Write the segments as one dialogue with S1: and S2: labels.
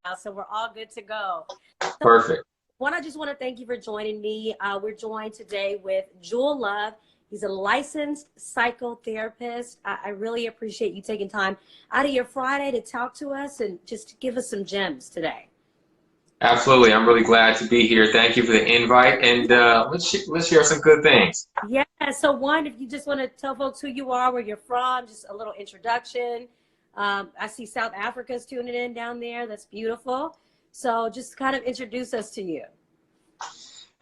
S1: now, so we're all good to go. So,
S2: Perfect.
S1: I just want to thank you for joining me. We're joined today with Jewel Love. He's a licensed psychotherapist. I really appreciate you taking time out of your Friday to talk to us and just to give us some gems today.
S2: Absolutely. I'm really glad to be here. Thank you for the invite, and let's share some good things.
S1: Yeah. So one, if you just want to tell folks who you are, where you're from, just a little introduction. I see South Africa's tuning in down there. That's beautiful. So just kind of introduce us to you.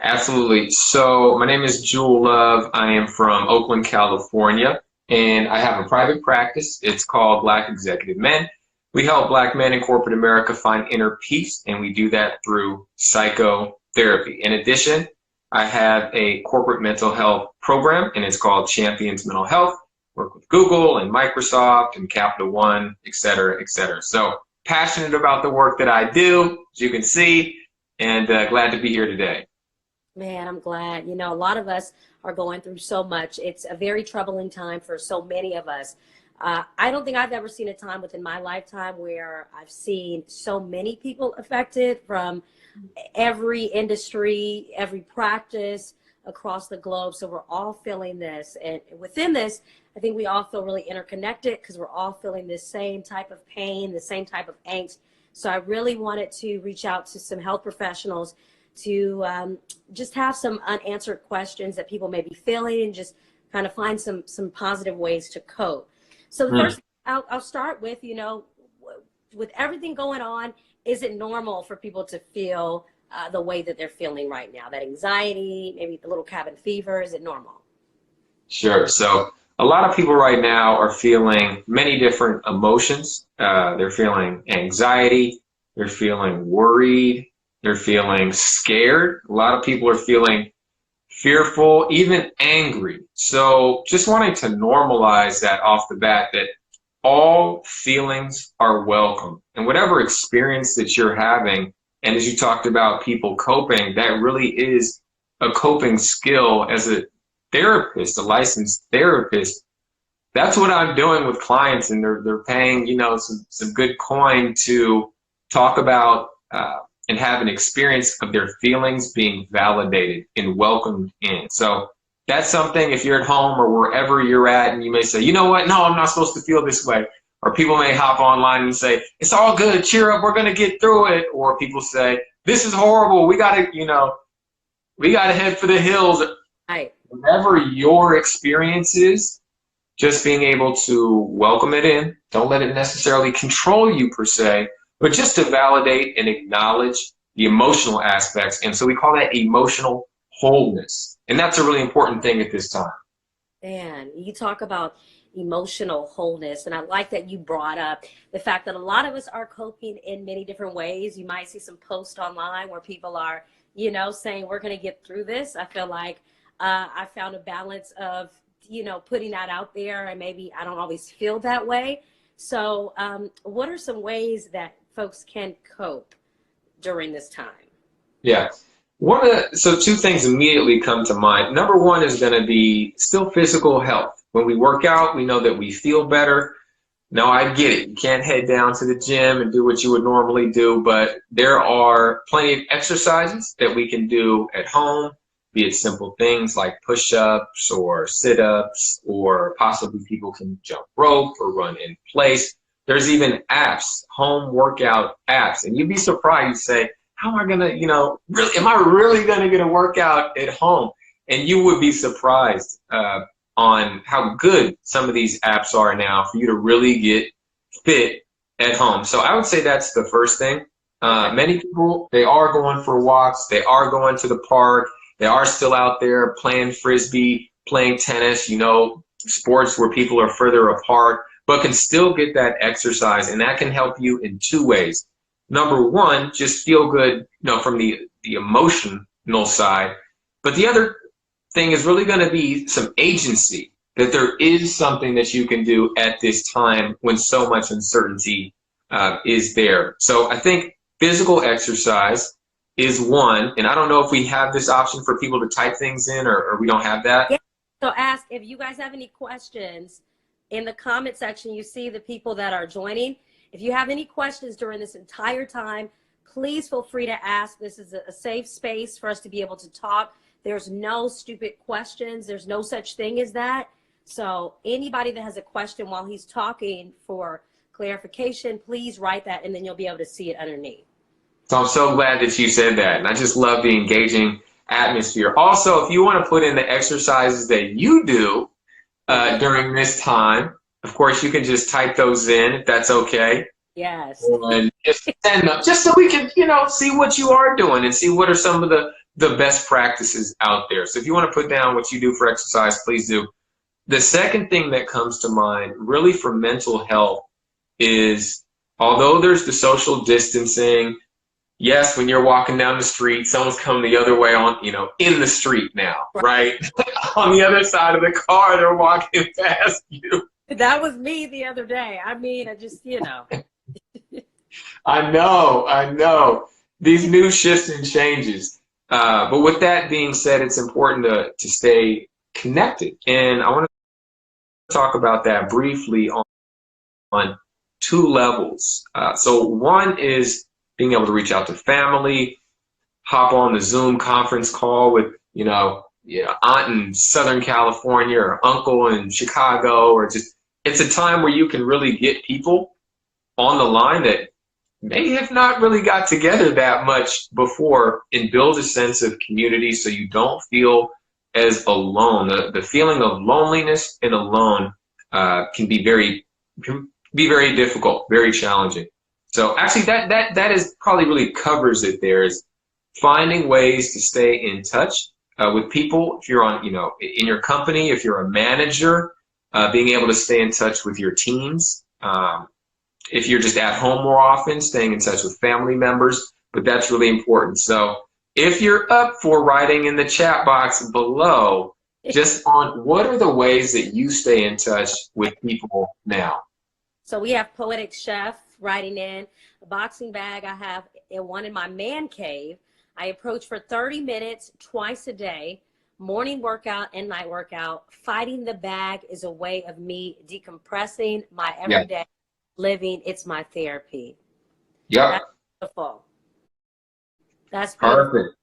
S2: Absolutely. So my name is Jewel Love. I am from Oakland, California, and I have a private practice. It's called Black Executive Men. We help Black men in corporate America find inner peace, and we do that through psychotherapy. In addition, I have a corporate mental health program, and it's called Champions Mental Health. Work with Google and Microsoft and Capital One, et cetera, et cetera. So passionate about the work that I do, as you can see, and glad to be here today.
S1: Man, I'm glad. You know, a lot of us are going through so much. It's a very troubling time for so many of us. I don't think I've ever seen a time within my lifetime where I've seen so many people affected from every industry, every practice across the globe. So we're all feeling this. And within this, I think we all feel really interconnected because we're all feeling this same type of pain, the same type of angst. So I really wanted to reach out to some health professionals to just have some unanswered questions that people may be feeling and just kind of find some positive ways to cope. So the first, I'll start with, you know, with everything going on, is it normal for people to feel the way that they're feeling right now? That anxiety, maybe the little cabin fever, is it normal?
S2: Sure. So a lot of people right now are feeling many different emotions. They're feeling anxiety. They're feeling worried. They're feeling scared. A lot of people are feeling fearful, even angry. So just wanting to normalize that off the bat, that all feelings are welcome. And whatever experience that you're having, and as you talked about people coping, that really is a coping skill as a therapist, a licensed therapist. That's what I'm doing with clients, and they're paying, you know, some good coin to talk about and have an experience of their feelings being validated and welcomed in. So that's something, if you're at home or wherever you're at, and you may say, you know what, no, I'm not supposed to feel this way. Or people may hop online and say, it's all good, cheer up, we're gonna get through it. Or people say, this is horrible, we gotta head for the hills.
S1: Right.
S2: Whatever your experience is, just being able to welcome it in, don't let it necessarily control you per se, but just to validate and acknowledge the emotional aspects. And so we call that emotional wholeness. And that's a really important thing at this time.
S1: Man, you talk about emotional wholeness, and I like that you brought up the fact that a lot of us are coping in many different ways. You might see some posts online where people are, you know, saying we're going to get through this. I feel like I found a balance of, you know, putting that out there, and maybe I don't always feel that way. So what are some ways that folks can cope during this time?
S2: Yeah. So two things immediately come to mind. Number one is going to be still physical health. When we work out, we know that we feel better. Now, I get it. You can't head down to the gym and do what you would normally do, but there are plenty of exercises that we can do at home, be it simple things like push-ups or sit-ups, or possibly people can jump rope or run in place. There's even apps, home workout apps, and you'd be surprised. You say, how am I gonna, you know, really, am I really gonna get a workout at home? And you would be surprised on how good some of these apps are now for you to really get fit at home. So I would say that's the first thing. Many people, they are going for walks, they are going to the park, they are still out there playing frisbee, playing tennis, you know, sports where people are further apart, but can still get that exercise, and that can help you in two ways. Number one, just feel good, you know, from the emotional side, but the other thing is really going to be some agency, that there is something that you can do at this time when so much uncertainty is there. So I think physical exercise is one, and I don't know if we have this option for people to type things in, or we don't have that.
S1: Yeah. So ask if you guys have any questions in the comment section. You see the people that are joining. If you have any questions during this entire time, please feel free to ask. This is a safe space for us to be able to talk. There's no stupid questions. There's no such thing as that. So anybody that has a question while he's talking for clarification, please write that, and then you'll be able to see it underneath.
S2: So I'm so glad that you said that. And I just love the engaging atmosphere. Also, if you want to put in the exercises that you do during this time, of course, you can just type those in if that's okay.
S1: Yes.
S2: And just send them, just so we can, see what you are doing and see what are some of the best practices out there. So if you want to put down what you do for exercise, please do. The second thing that comes to mind, really for mental health, is although there's the social distancing, yes, when you're walking down the street, someone's coming the other way on, in the street now, right? On the other side of the car, they're walking past you.
S1: That was me the other day. I mean, I just,
S2: I know. These new shifts and changes. But with that being said, it's important to stay connected. And I want to talk about that briefly on two levels. So one is being able to reach out to family, hop on the Zoom conference call with, aunt in Southern California or uncle in Chicago, or just, it's a time where you can really get people on the line that may have not really got together that much before, and build a sense of community so you don't feel as alone. The feeling of loneliness and alone can be very difficult, very challenging. So actually that is probably really covers it there, is finding ways to stay in touch with people. If you're on, in your company, if you're a manager, being able to stay in touch with your teams. If you're just at home more often, staying in touch with family members, but that's really important. So if you're up for writing in the chat box below, just on what are the ways that you stay in touch with people now?
S1: So we have Poetic Chef writing in, a boxing bag I have one in my man cave. I approach for 30 minutes twice a day, morning workout and night workout. Fighting the bag is a way of me decompressing my everyday living. It's my therapy.
S2: Yeah.
S1: That's beautiful. That's beautiful.
S2: Perfect.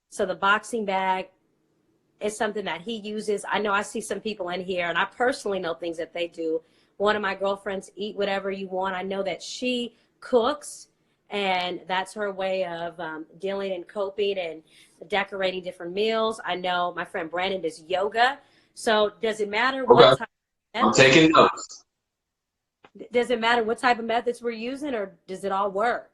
S1: So the boxing bag is something that he uses. I know I see some people in here, and I personally know things that they do. One of my girlfriends, Eat Whatever You Want. I know that she cooks, and that's her way of dealing and coping and decorating different meals. I know my friend Brandon does yoga. So does it matter what type of
S2: I'm taking notes.
S1: Does it matter what type of methods we're using, or does it all work?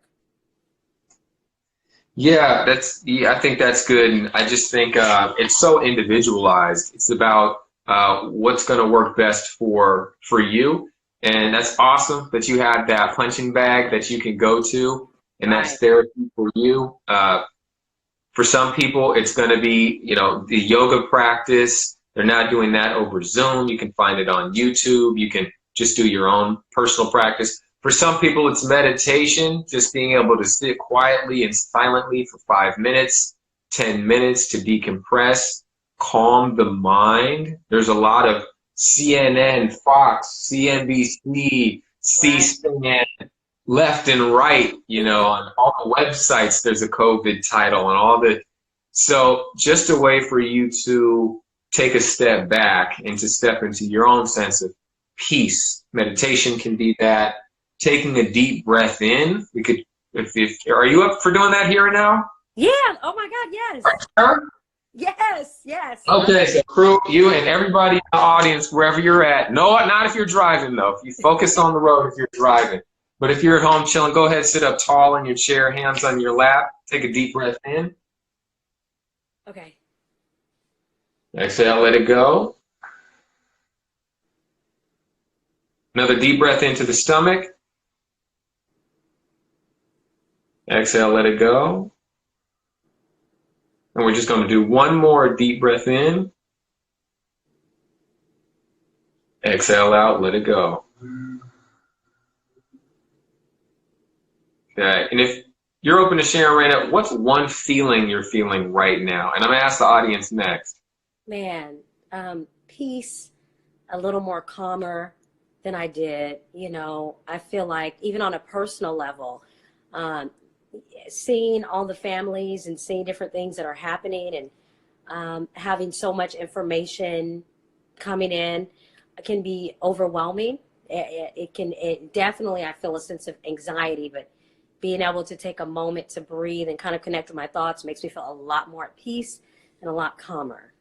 S2: Yeah, I think that's good. And I just think it's so individualized. It's about what's going to work best for you. And that's awesome that you have that punching bag that you can go to, and that's therapy for you. For some people, it's going to be, the yoga practice. They're not doing that over Zoom. You can find it on YouTube. You can just do your own personal practice. For some people, it's meditation, just being able to sit quietly and silently for 5 minutes, 10 minutes to decompress, calm the mind. There's a lot of CNN, Fox, CNBC, C-SPAN, left and right, on all the websites, there's a COVID title and all the, so just a way for you to take a step back and to step into your own sense of peace. Meditation can be that. Taking a deep breath in. We could, are you up for doing that here and now?
S1: Yeah. Oh my God. Yes.
S2: Sure.
S1: Yes.
S2: Okay. So crew, you and everybody in the audience, wherever you're at. No, not if you're driving though. If you focus on the road, if you're driving. But if you're at home chilling, go ahead, sit up tall in your chair, hands on your lap. Take a deep breath in.
S1: Okay.
S2: Exhale, let it go. Another deep breath into the stomach. Exhale, let it go. And we're just going to do one more deep breath in. Exhale out, let it go. Okay, and if you're open to sharing right now, what's one feeling you're feeling right now? And I'm going to ask the audience next.
S1: Man, peace, a little more calmer than I did. You know, I feel like even on a personal level, um, seeing all the families and seeing different things that are happening, and having so much information coming in can be overwhelming. It definitely, I feel a sense of anxiety, but being able to take a moment to breathe and kind of connect with my thoughts makes me feel a lot more at peace and a lot calmer.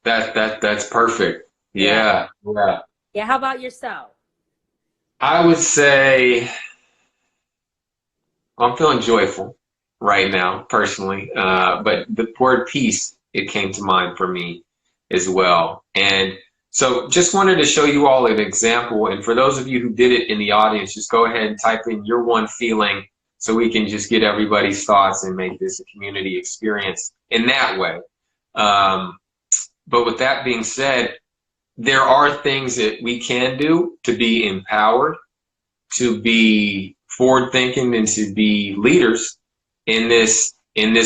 S2: That's perfect.
S1: Yeah.
S2: Yeah, yeah.
S1: Yeah. How about yourself?
S2: I would say I'm feeling joyful right now, personally. But the word peace, it came to mind for me as well. And so just wanted to show you all an example. And for those of you who did it in the audience, just go ahead and type in your one feeling so we can just get everybody's thoughts and make this a community experience in that way. Um, but with that being said, there are things that we can do to be empowered, to be forward thinking, and to be leaders in this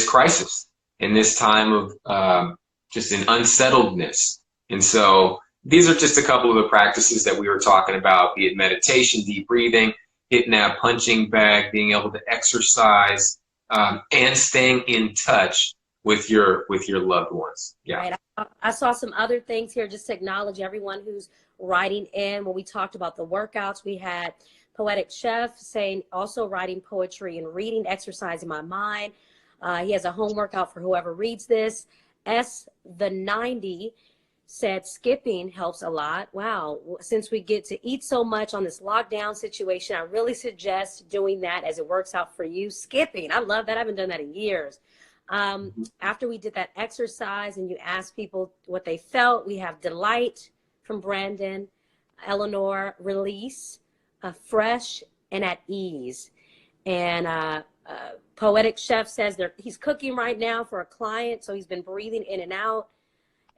S2: crisis, in this time of just an unsettledness. And so these are just a couple of the practices that we were talking about, be it meditation, deep breathing, hitting that punching bag, being able to exercise, and staying in touch with your loved ones. Yeah.
S1: Right. I saw some other things here just to acknowledge everyone who's writing in. When we talked about the workouts, we had Poetic Chef saying also writing poetry and reading, exercising my mind. He has a home workout for whoever reads this. The 90 said skipping helps a lot. Wow. Since we get to eat so much on this lockdown situation, I really suggest doing that as it works out for you. Skipping. I love that. I haven't done that in years. After we did that exercise and you asked people what they felt, we have delight from Brandon, Eleanor, release, fresh, and at ease. And Poetic Chef says he's cooking right now for a client, so he's been breathing in and out.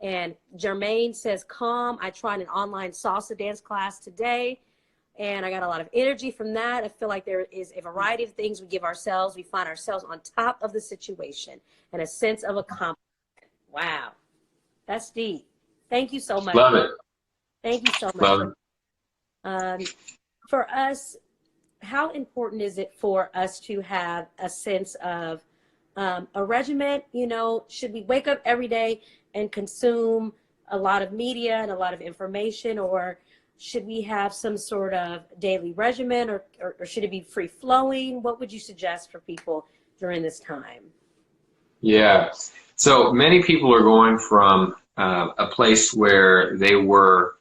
S1: And Jermaine says calm. I tried an online salsa dance class today, and I got a lot of energy from that. I feel like there is a variety of things we give ourselves. We find ourselves on top of the situation and a sense of accomplishment. Wow. That's deep. Thank you so much.
S2: Love it.
S1: Thank you so much.
S2: Love
S1: it. For us, how important is it for us to have a sense of a regiment? You know, should we wake up every day and consume a lot of media and a lot of information, or should we have some sort of daily regimen, or should it be free flowing? What would you suggest for people during this time?
S2: Yeah. So many people are going from a place where they were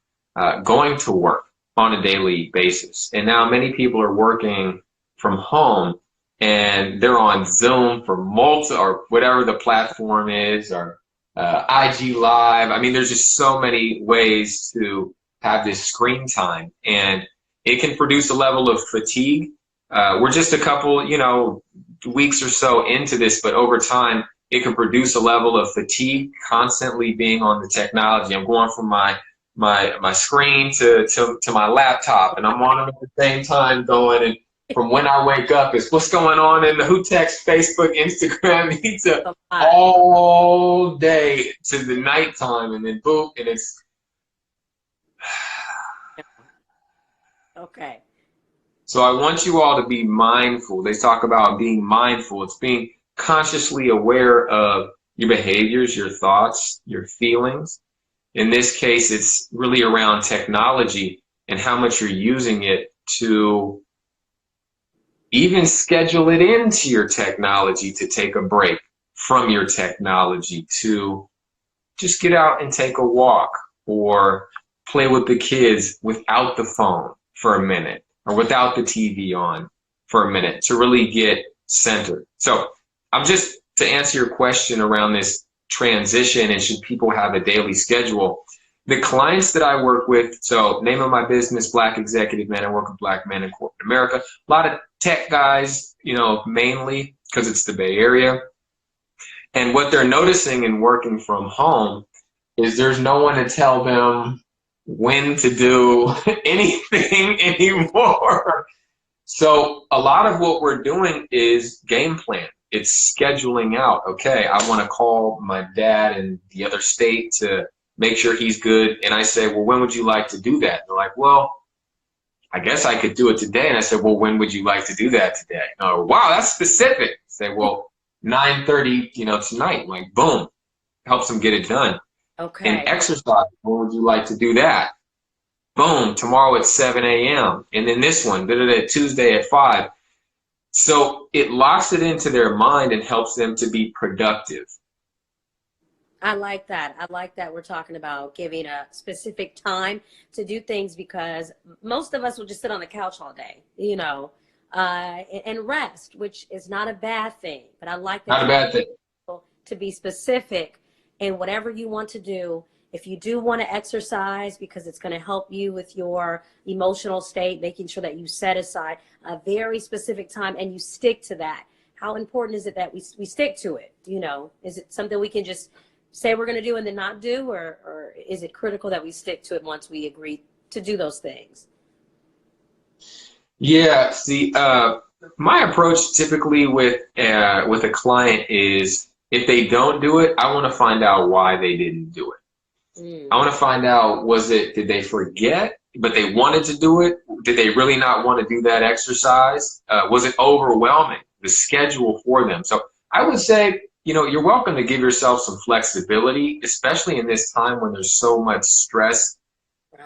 S2: going to work on a daily basis. And now many people are working from home, and they're on Zoom for or whatever the platform is, or IG Live. I mean, there's just so many ways to have this screen time, and it can produce a level of fatigue. We're just a couple, weeks or so into this, but over time, it can produce a level of fatigue constantly being on the technology. I'm going from my screen to my laptop, and I'm on them at the same time going, and from when I wake up is what's going on in the who text, Facebook, Instagram, all day to the nighttime, and then boom, and it's
S1: okay.
S2: So I want you all to be mindful. They talk about being mindful. It's being consciously aware of your behaviors, your thoughts, your feelings. In this case, it's really around technology and how much you're using it to even schedule it into your technology, to take a break from your technology, to just get out and take a walk or play with the kids without the phone for a minute, or without the TV on for a minute, to really get centered. So I'm just, to answer your question around this transition and should people have a daily schedule, the clients that I work with, so name of my business, Black Executive Men, I work with Black men in corporate America, a lot of tech guys, mainly because it's the Bay Area. And what they're noticing in working from home is there's no one to tell them when to do anything anymore. So a lot of what we're doing is game plan. It's scheduling out, okay, I want to call my dad in the other state to make sure he's good. And I say, well, when would you like to do that? And they're like, well, I guess I could do it today. And I said, well, when would you like to do that today? Oh, wow, that's specific. I say, well, 9:30, tonight. I'm like, boom, helps them get it done.
S1: Okay.
S2: And exercise, when would you like to do that? Boom, tomorrow at 7 a.m. And then this one, Tuesday at 5. So it locks it into their mind and helps them to be productive.
S1: I like that. I like that we're talking about giving a specific time to do things, because most of us will just sit on the couch all day, and rest, which is not a bad thing. But I like that.
S2: Not a bad thing.
S1: To be specific in whatever you want to do. If you do want to exercise, because it's going to help you with your emotional state, making sure that you set aside a very specific time and you stick to that. How important is it that we stick to it? Is it something we can just say we're going to do and then not do, or is it critical that we stick to it once we agree to do those things?
S2: Yeah, see, my approach typically with a client is, if they don't do it, I want to find out why they didn't do it. I want to find out, did they forget, but they wanted to do it? Did they really not want to do that exercise? Was it overwhelming, the schedule for them? So I would say, you're welcome to give yourself some flexibility, especially in this time when there's so much stress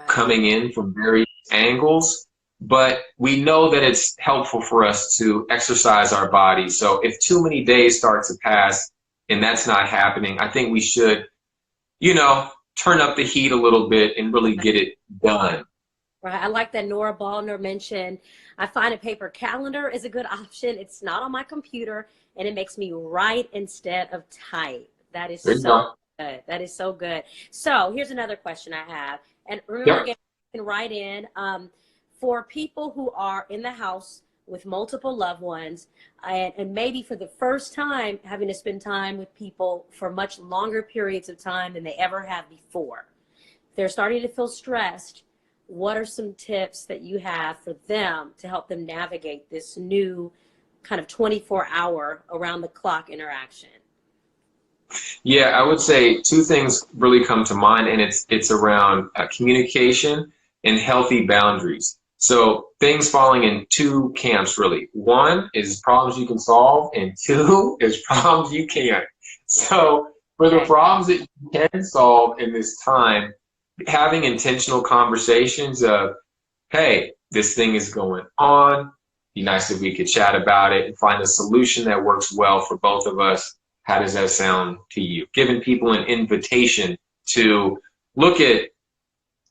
S2: coming in from various angles. But we know that it's helpful for us to exercise our body. So if too many days start to pass and that's not happening, I think we should, turn up the heat a little bit and really get it done.
S1: Right. I like that Nora Ballner mentioned. I find a paper calendar is a good option. It's not on my computer, and it makes me write instead of type. That is so good. That is so good. So here's another question I have. And remember, again, you can write in. For people who are in the house with multiple loved ones, and maybe for the first time having to spend time with people for much longer periods of time than they ever have before, they're starting to feel stressed. What are some tips that you have for them to help them navigate this new kind of 24-hour around-the-clock interaction?
S2: Yeah, I would say two things really come to mind, and it's around communication and healthy boundaries. So things falling in two camps, really. One is problems you can solve, and two is problems you can't. So for the problems that you can solve in this time, having intentional conversations of, hey, this thing is going on. Be nice if we could chat about it and find a solution that works well for both of us. How does that sound to you? Giving people an invitation to look at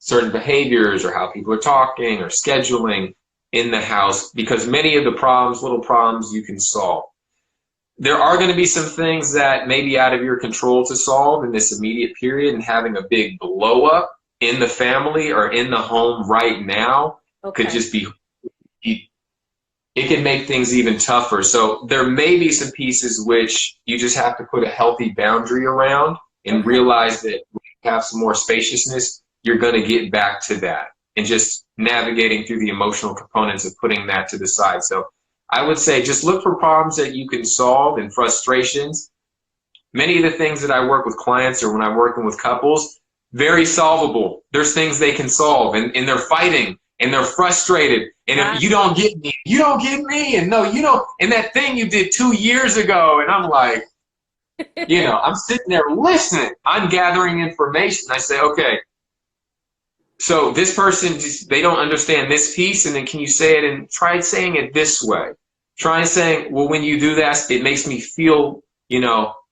S2: certain behaviors or how people are talking or scheduling in the house, because many of the problems, little problems, you can solve. There are going to be some things that may be out of your control to solve in this immediate period, and having a big blow up in the family or in the home right now could just be, it can make things even tougher. So there may be some pieces which you just have to put a healthy boundary around and realize that when you have some more spaciousness, you're going to get back to that, and just navigating through the emotional components of putting that to the side. So I would say just look for problems that you can solve and frustrations. Many of the things that I work with clients, or when I'm working with couples, very solvable. There's things they can solve, and they're fighting and they're frustrated. And if you don't get me, you don't get me. And no, you don't. And that thing you did 2 years ago. And I'm like, I'm sitting there listening. I'm gathering information. I say, okay, so this person, they don't understand this piece, and then can you say it, and try saying it this way. Try saying, well, when you do that, it makes me feel,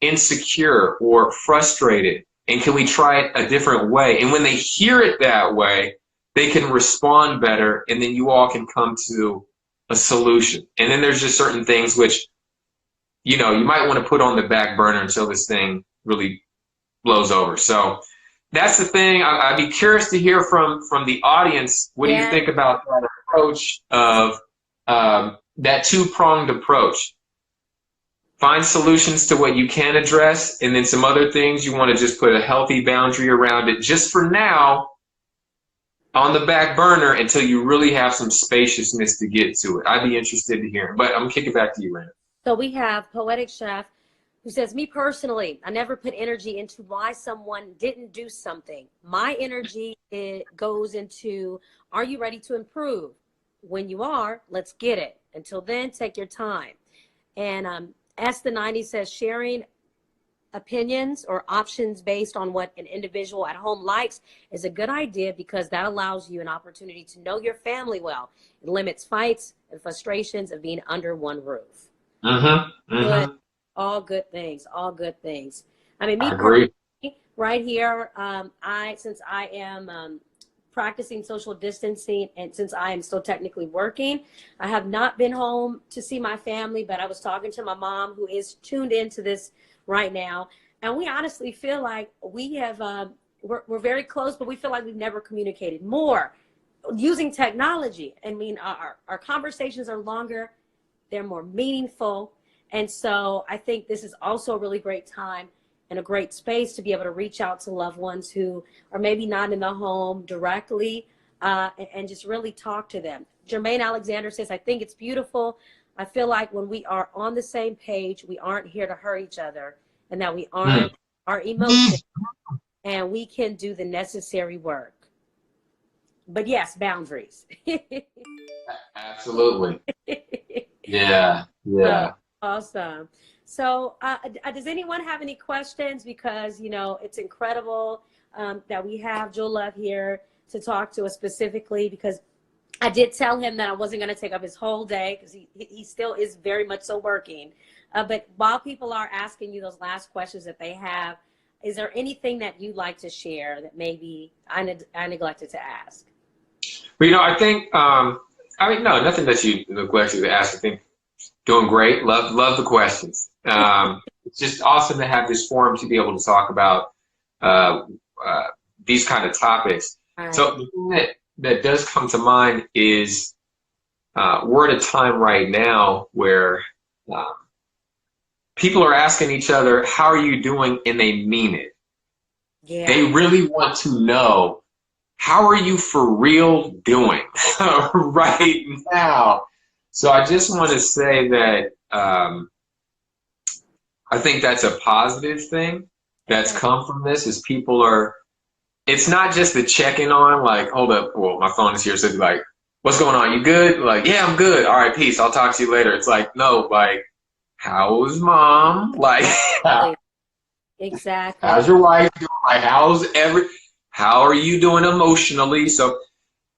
S2: insecure or frustrated, and can we try it a different way? And when they hear it that way, they can respond better, and then you all can come to a solution. And then there's just certain things which, you might want to put on the back burner until this thing really blows over. So that's the thing. I'd be curious to hear from the audience. What do you think about that approach of that two-pronged approach? Find solutions to what you can address, and then some other things you want to just put a healthy boundary around it just for now, on the back burner, until you really have some spaciousness to get to it. I'd be interested to hear. But I'm going to kick it back to you, Rand.
S1: So we have Poetic Chef who says, me personally, I never put energy into why someone didn't do something. My energy, it goes into, are you ready to improve? When you are, let's get it. Until then, take your time. And S the 90 says, sharing opinions or options based on what an individual at home likes is a good idea, because that allows you an opportunity to know your family well. It limits fights and frustrations of being under one roof. Good. All good things. All good things. I mean, me personally, right here, since I am practicing social distancing, and since I am still technically working, I have not been home to see my family, but I was talking to my mom, who is tuned into this right now, and we honestly feel like we have we're very close, but we feel like we've never communicated more using technology. I mean, our conversations are longer, they're more meaningful, and so I think this is also a really great time and a great space to be able to reach out to loved ones who are maybe not in the home directly, and just really talk to them. Jermaine Alexander says, I think it's beautiful. I feel like when we are on the same page, we aren't here to hurt each other, and that we aren't our emotions, and we can do the necessary work. But yes, boundaries.
S2: Absolutely. Yeah. Yeah.
S1: Awesome. So does anyone have any questions? Because, you know, it's incredible that we have Joe Love here to talk to us specifically, because I did tell him that I wasn't going to take up his whole day, because he still is very much so working. But while people are asking you those last questions that they have, is there anything that you'd like to share that maybe I neglected to ask?
S2: Well, you know, I think, no, nothing that you neglected to ask. I think doing great. Love the questions. It's just awesome to have this forum to be able to talk about these kind of topics. Right. So the thing that does come to mind is we're at a time right now where people are asking each other, how are you doing? And they mean it. Yeah. They really want to know, how are you for real doing right now? So I just want to say that I think that's a positive thing that's come from this, is people are, it's not just the checking on, like, hold up, well, my phone is here, so like, what's going on? You good? Like, yeah, I'm good. All right, peace. I'll talk to you later. It's like, no, like, how's mom? Like,
S1: exactly.
S2: How's your wife doing? Like, how are you doing emotionally? So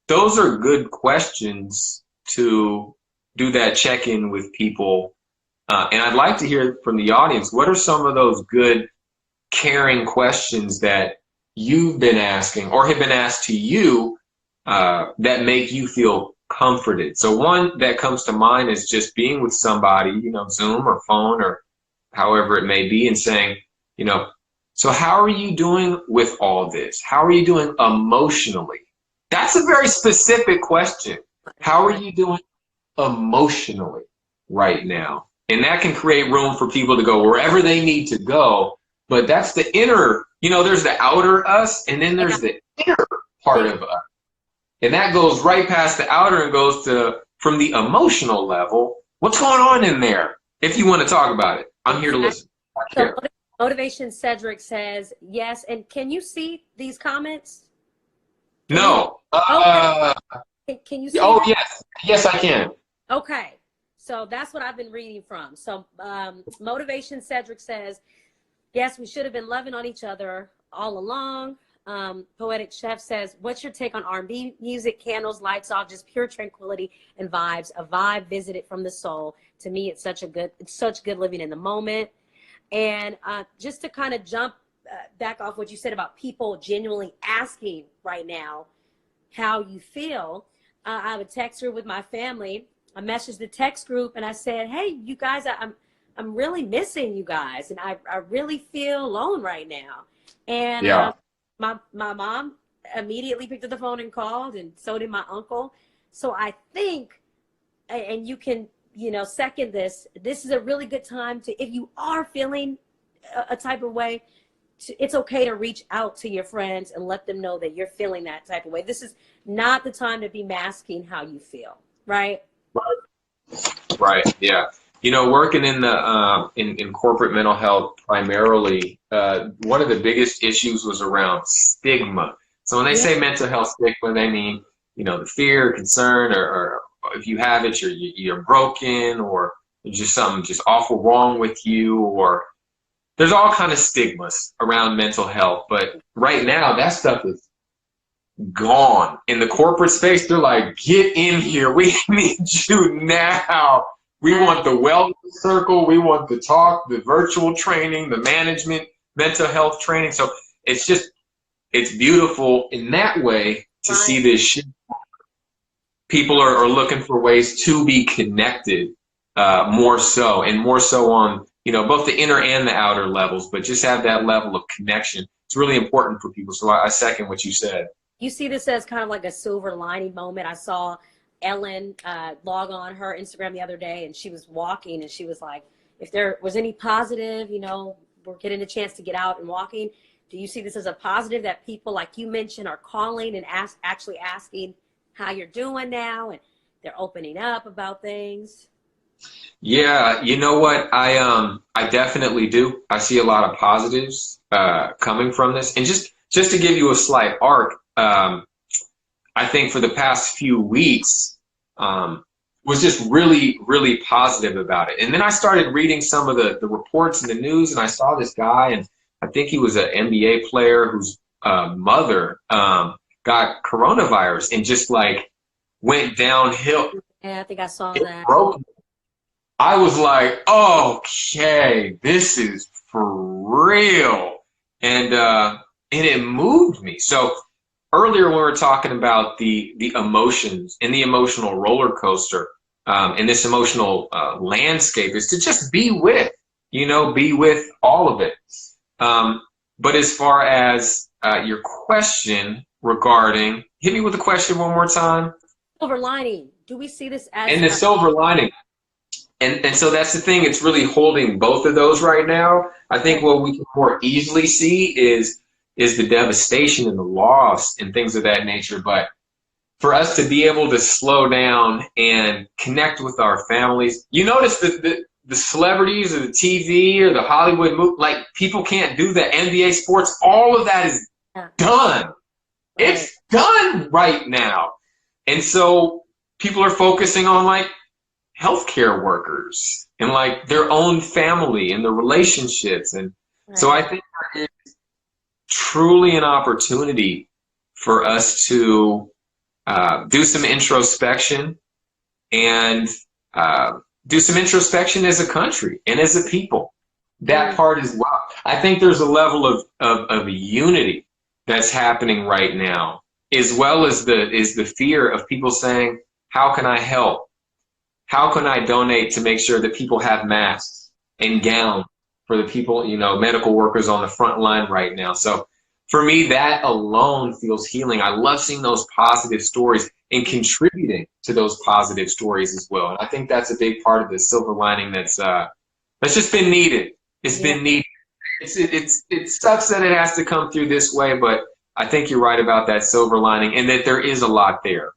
S2: those are good questions to do that check-in with people. And I'd like to hear from the audience, what are some of those good, caring questions that you've been asking or have been asked to you that make you feel comforted? So one that comes to mind is just being with somebody, you know, Zoom or phone or however it may be, and saying, you know, so how are you doing with all this? How are you doing emotionally? That's a very specific question. How are you doing emotionally right now? And that can create room for people to go wherever they need to go. But that's the inner, you know, there's the outer us, and then there's the inner part of us. And that goes right past the outer and goes to, from the emotional level, what's going on in there? If you want to talk about it, I'm here to listen.
S1: So Motivation Cedric says, yes. And can you see these comments?
S2: No.
S1: Can you see?
S2: Oh, yes. Yes, I can.
S1: Okay. So that's what I've been reading from. So Motivation Cedric says, yes, we should have been loving on each other all along. Poetic Chef says, what's your take on R&B music, candles, lights off, just pure tranquility and vibes, a vibe visited from the soul. To me, it's such good living in the moment. And just to kind of jump back off what you said about people genuinely asking right now how you feel, I have a text group with my family. I messaged the text group and I said, hey, you guys, I'm really missing you guys, and I really feel alone right now. And yeah. My mom immediately picked up the phone and called, and so did my uncle. So I think, and you can, you know, second this is a really good time to, if you are feeling a type of way, it's okay to reach out to your friends and let them know that you're feeling that type of way. This is not the time to be masking how you feel, right?
S2: Right. Yeah. You know, working in the in corporate mental health primarily, one of the biggest issues was around stigma. So when they
S1: Yeah.
S2: say mental health stigma, they mean, you know, the fear, concern, or if you have it, you're broken, or there's just something just awful wrong with you, or there's all kind of stigmas around mental health. But right now, that stuff is gone. In the corporate space, they're like, get in here. We need you now. We want the wellness circle. We want the talk, the virtual training, the management, mental health training. So it's just, it's beautiful in that way to see this shift. People are looking for ways to be connected more so, and more so on, you know, both the inner and the outer levels, but just have that level of connection. It's really important for people. So I second what you said.
S1: You see this as kind of like a silver lining moment. I saw Ellen log on her Instagram the other day, and she was walking, and she was like, if there was any positive, you know, we're getting a chance to get out and walking. Do you see this as a positive that people, like you mentioned, are calling and actually asking how you're doing now, and they're opening up about things?
S2: Yeah, you know what? I definitely do. I see a lot of positives coming from this. And just to give you a slight arc, I think for the past few weeks, was just really, really positive about it. And then I started reading some of the reports in the news, and I saw this guy, and I think he was an NBA player whose mother got coronavirus and just like went downhill.
S1: Yeah, I think I saw
S2: It
S1: that.
S2: broke. I was like, okay, this is for real. And it moved me. So earlier when we were talking about the emotions and the emotional roller coaster, and this emotional landscape is to just be with, you know, be with all of it. But as far as your question regarding, hit me with the question one more time.
S1: Silver lining. Do we see this as
S2: And the silver lining. And so that's the thing. It's really holding both of those right now. I think what we can more easily see is the devastation and the loss and things of that nature. But for us to be able to slow down and connect with our families, you notice the celebrities or the TV or the Hollywood movie, like people can't do that. NBA sports, all of that is done. It's done right now. And so people are focusing on like healthcare workers and like their own family and their relationships. And so I think there is truly an opportunity for us to do some introspection and do some introspection as a country and as a people. That part as well. I think there's a level of unity that's happening right now, as well as the fear of people saying, how can I help? How can I donate to make sure that people have masks and gowns for the people, you know, medical workers on the front line right now? So for me, that alone feels healing. I love seeing those positive stories and contributing to those positive stories as well. And I think that's a big part of the silver lining that's just been needed. It's been needed. It sucks that it has to come through this way, but I think you're right about that silver lining and that there is a lot there.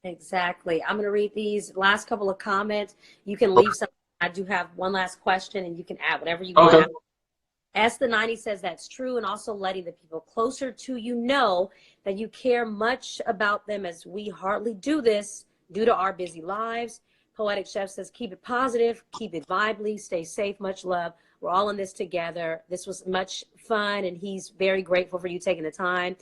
S1: Exactly. I'm going to read these last couple of comments. You can leave some. I do have one last question, and you can add whatever you want.
S2: Okay.
S1: S the 90 says that's true, and also letting the people closer to you know that you care much about them, as we hardly do this due to our busy lives. Poetic Chef says keep it positive, keep it vibely, stay safe, much love. We're all in this together. This was much fun, and he's very grateful for you taking the time.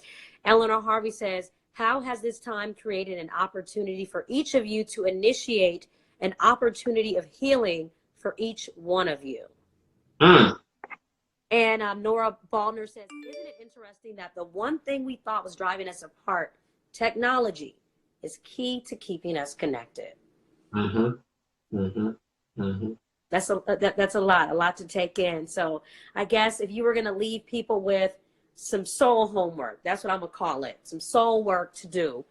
S1: Eleanor Harvey says, how has this time created an opportunity for each of you to initiate an opportunity of healing for each one of you? And Nora Baldner says, isn't it interesting that the one thing we thought was driving us apart, technology, is key to keeping us connected? That's a lot to take in. So I guess if you were going to leave people with some soul homework, that's what I'm gonna call it, some soul work to do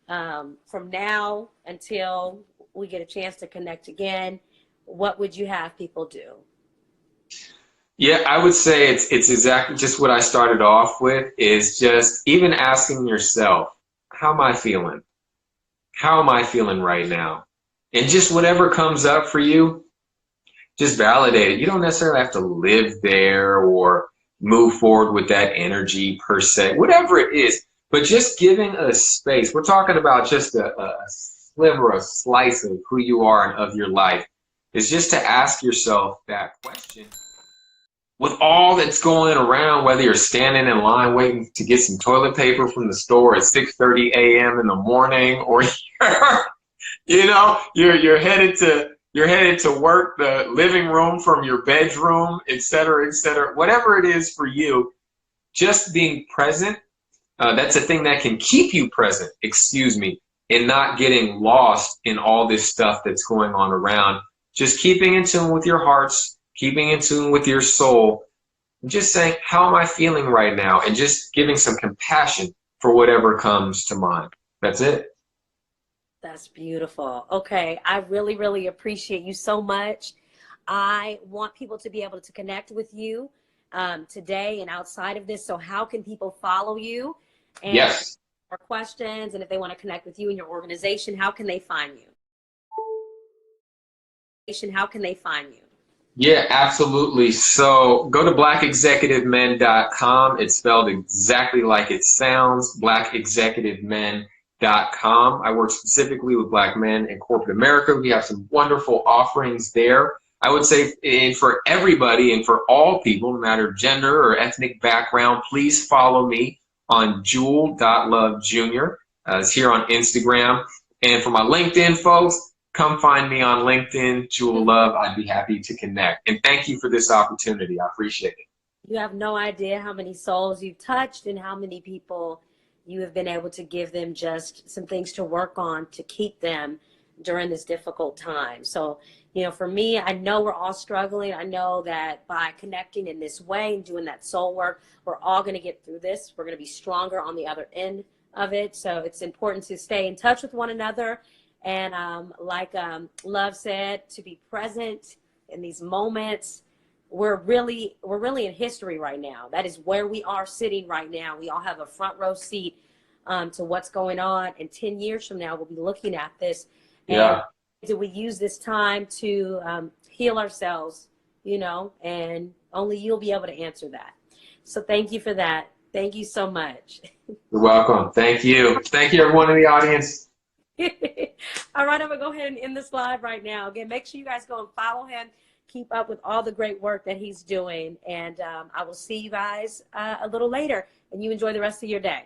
S1: from now until we get a chance to connect again, what would you have people do?
S2: Yeah, I would say it's exactly just what I started off with, is just even asking yourself, how am I feeling? How am I feeling right now? And just whatever comes up for you, just validate it. You don't necessarily have to live there or move forward with that energy per se, whatever it is, but just giving a space. We're talking about just a sliver, a slice of who you are and of your life. Is just to ask yourself that question with all that's going around, whether you're standing in line waiting to get some toilet paper from the store at 6:30 a.m. in the morning, or you're headed to work, the living room from your bedroom, et cetera, et cetera. Whatever it is for you, just being present. That's a thing that can keep you present. Excuse me, and not getting lost in all this stuff that's going on around. Just keeping in tune with your hearts, keeping in tune with your soul, just saying, how am I feeling right now? And just giving some compassion for whatever comes to mind. That's it.
S1: That's beautiful. Okay. I really, really appreciate you so much. I want people to be able to connect with you today and outside of this. So how can people follow you and
S2: Yes.
S1: more questions? And if they want to connect with you and your organization, how can they find you? How can they find you?
S2: Yeah, absolutely. So go to blackexecutivemen.com. It's spelled exactly like it sounds, blackexecutivemen.com. I work specifically with Black men in corporate America. We have some wonderful offerings there. I would say for everybody and for all people, no matter gender or ethnic background, please follow me on jewel.lovejr. It's here on Instagram. And for my LinkedIn folks, come find me on LinkedIn, Jewel Love. I'd be happy to connect. And thank you for this opportunity. I appreciate it.
S1: You have no idea how many souls you've touched and how many people you have been able to give them just some things to work on to keep them during this difficult time. So, for me, I know we're all struggling. I know that by connecting in this way and doing that soul work, we're all going to get through this. We're going to be stronger on the other end of it. So it's important to stay in touch with one another. And like Love said, to be present in these moments. We're really in history right now. That is where we are sitting right now. We all have a front row seat to what's going on. And 10 years from now, we'll be looking at this.
S2: Yeah.
S1: And do we use this time to heal ourselves, and only you'll be able to answer that. So thank you for that. Thank you so much.
S2: You're welcome. Thank you. Thank you, everyone in the audience.
S1: All right, I'm going to go ahead and end this live right now. Again, make sure you guys go and follow him. Keep up with all the great work that he's doing. And I will see you guys a little later. And you enjoy the rest of your day.